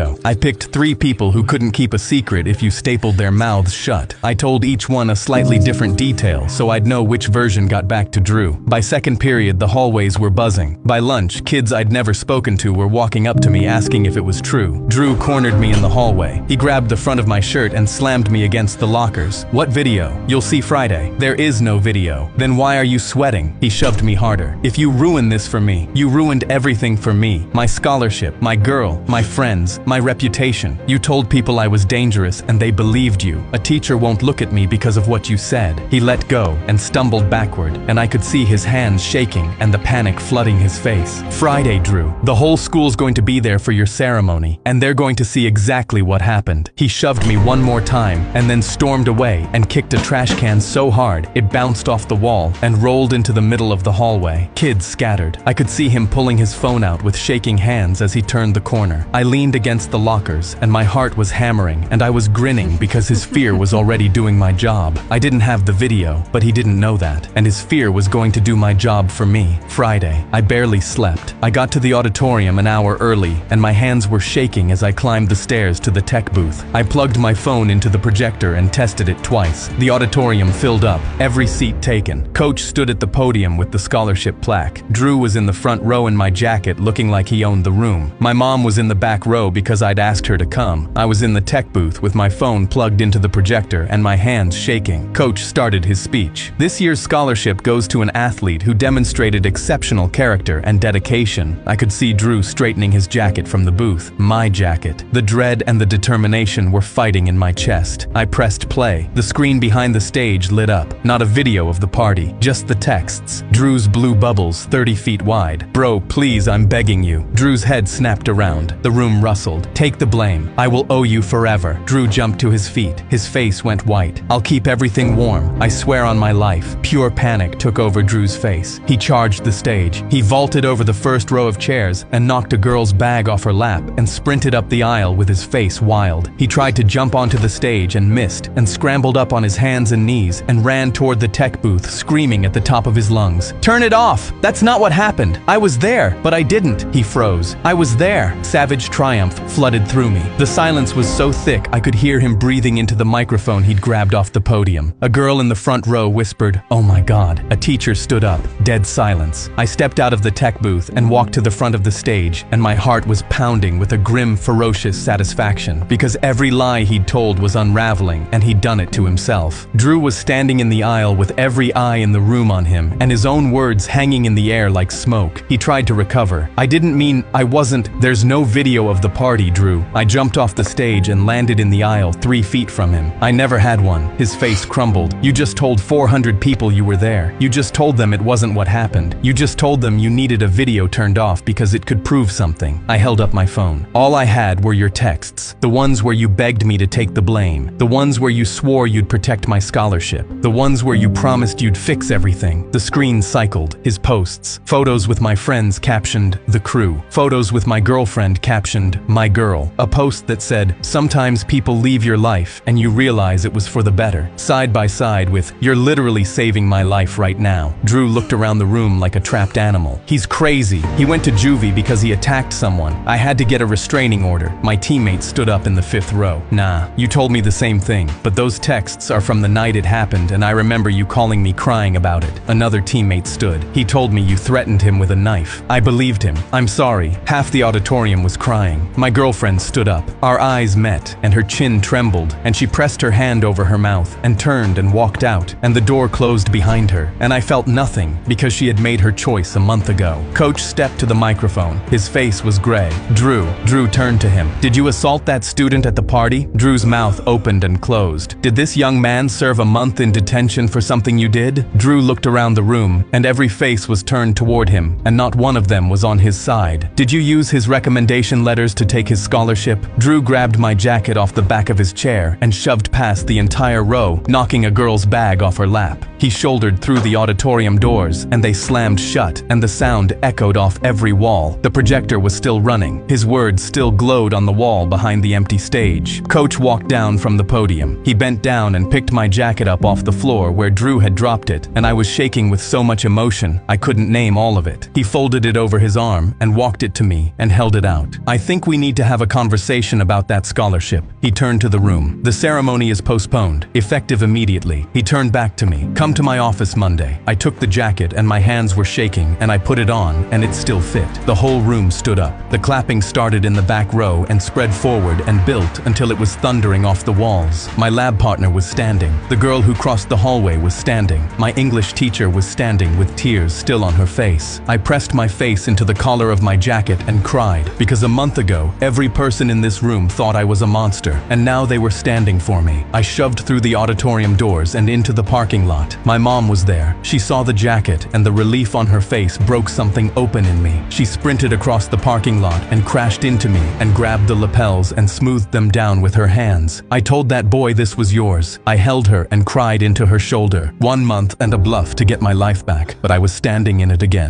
window. I picked 3 people who couldn't keep a secret if you stapled their mouths shut. I told each one a slightly different detail so I'd know which version got back to Drew. By second period, the hallways were buzzing. By lunch, kids I'd never spoken to were walking up to me asking if it was true. Drew cornered me in the hallway. He grabbed the front of my shirt and slammed me against the lockers. What video? You'll see Friday. There is no video. Then why are you sweating? He shoved me harder. If you ruin this for me, you ruined everything for me. My scholarship, my girl, my friends, my reputation. You told people I was dangerous and they believed you. A teacher won't look at me because of what you said. He let go and stumbled backward, and I could see his hands shaking and the panic flooding his face. Friday, Drew. The whole school's going to be there for your ceremony, and they're going to see exactly what happened. He shoved me one more time and then stormed away and kicked a trash can so hard it bounced off the wall and rolled into the middle of the hallway. Kids scattered. I could see him pulling his phone out with shaking hands as he turned the corner. I leaned against the lockers and my heart was hammering and I was grinning because his fear was already doing my job. I didn't have the video, but he didn't know that, and his fear was going to do my job for me. Friday. I barely slept. I got to the auditorium an hour early and my hands were shaking as I climbed the stairs to the tech booth. I plugged my phone into the projector and tested it twice. The auditorium filled up, every seat taken. Coach stood at the podium with the scholarship plaque. Drew was in the front row in my jacket looking like he owned the room. My mom was in the back row because I'd asked her to come. I was in the tech booth with my phone plugged into the projector and my hands shaking. Coach started his speech. This year's scholarship goes to an athlete who demonstrated exceptional character and dedication. I could see Drew straightening his jacket from the booth. My jacket. The dread and the determination were fighting in my chest. I pressed play. The screen behind the stage lit up. Not a video of the party, just the texts. Drew's blue bubbles 30 feet wide. Bro, please, I'm begging you. Drew's head snapped around. The room rustled. Take the blame. I will owe you forever. Drew jumped to his feet. His face went white. I'll keep everything warm. I swear on my life. Pure panic took over Drew's face. He charged the stage. He vaulted over the first row of chairs and knocked a girl's bag off her lap and sprinted up the aisle with his face wild. He tried to jump onto the stage and missed and scrambled up on his hands and knees and ran toward the tech booth screaming at the top of his lungs. Turn it off! That's not what happened. I was there, but I didn't. He froze. I was there. Savage triumph flooded through me. The silence was so thick I could hear him breathing into the microphone he'd grabbed off the podium. A girl in the front row whispered, "Oh my God." A teacher stood up. Dead silence. I stepped out of the tech booth and walked to the front of the stage, and my heart was pounding with a grim, ferocious satisfaction because every lie he'd told was unraveling and he'd done it to himself. Drew was standing in the aisle with every eye in the room on him and his own words hanging in the air like smoke. He tried to recover. I didn't mean I wasn't. There's no video of the party, Drew. I jumped off the stage and landed in the aisle 3 feet from him. I never had one. His face crumbled. You just told 400 people you were there. You just told them it wasn't what happened. You just told them you needed a video turned off because it could prove something. I held up my phone. All I had were your texts. The ones where you begged me to take the blame. The ones where you swore you'd protect my scholarship. The ones where you promised you'd fix everything. The screen cycled. His posts. Photos with my friends captioned, "The Crew." Photos with my girlfriend captioned, "My Girl." A post that said, "Sometimes people leave your life and you realize it was for the better." Side by side with, "You're literally saving my life right now." Drew looked around the room like a trapped animal. He's crazy. He went to juvie because he attacked someone. I had to get a restraining order. My teammate stood up in the 5th row. Nah, you told me the same thing, but those texts are from the night it happened and I remember you calling me crying about it. Another teammate stood. He told me you threatened him with a knife. I believed him. I'm sorry. Half the auditorium was crying. My girlfriend stood up. Our eyes met and her chin trembled and she pressed her hand over her mouth and turned and walked out and the door closed behind her and I felt nothing because she had made her choice a month ago. Coach stepped to the microphone. His face was gray. Drew turned to him. Did you assault that student at the party? Drew's mouth opened and closed. Did this young man serve a month in detention for something you did? Drew looked around the room and every face was turned toward him and not one of them was on his side. Did you use his recommendation letters to take his scholarship? Drew grabbed my jacket off the back of his chair and shoved past the entire row, knocking a girl's bag off her lap. He shouldered through the auditorium doors and they slammed shut and the sound echoed off every wall. The projector was still running. His words still glowed on the wall behind the empty stage. Coach walked down from the podium. He bent down and picked my jacket up off the floor where Drew had dropped it, and I was shaking with so much emotion I couldn't name all of it. He folded it over his arm and walked it to me and held it out. I think we need need to have a conversation about that scholarship." He turned to the room. "The ceremony is postponed, effective immediately." He turned back to me. "Come to my office Monday." I took the jacket and my hands were shaking, and I put it on and it still fit. The whole room stood up. The clapping started in the back row and spread forward and built until it was thundering off the walls. My lab partner was standing. The girl who crossed the hallway was standing. My English teacher was standing with tears still on her face. I pressed my face into the collar of my jacket and cried, because a month ago, every person in this room thought I was a monster, and now they were standing for me. I shoved through the auditorium doors and into the parking lot. My mom was there. She saw the jacket, and the relief on her face broke something open in me. She sprinted across the parking lot and crashed into me and grabbed the lapels and smoothed them down with her hands. I told that boy this was yours. I held her and cried into her shoulder. 1 month and a bluff to get my life back, but I was standing in it again.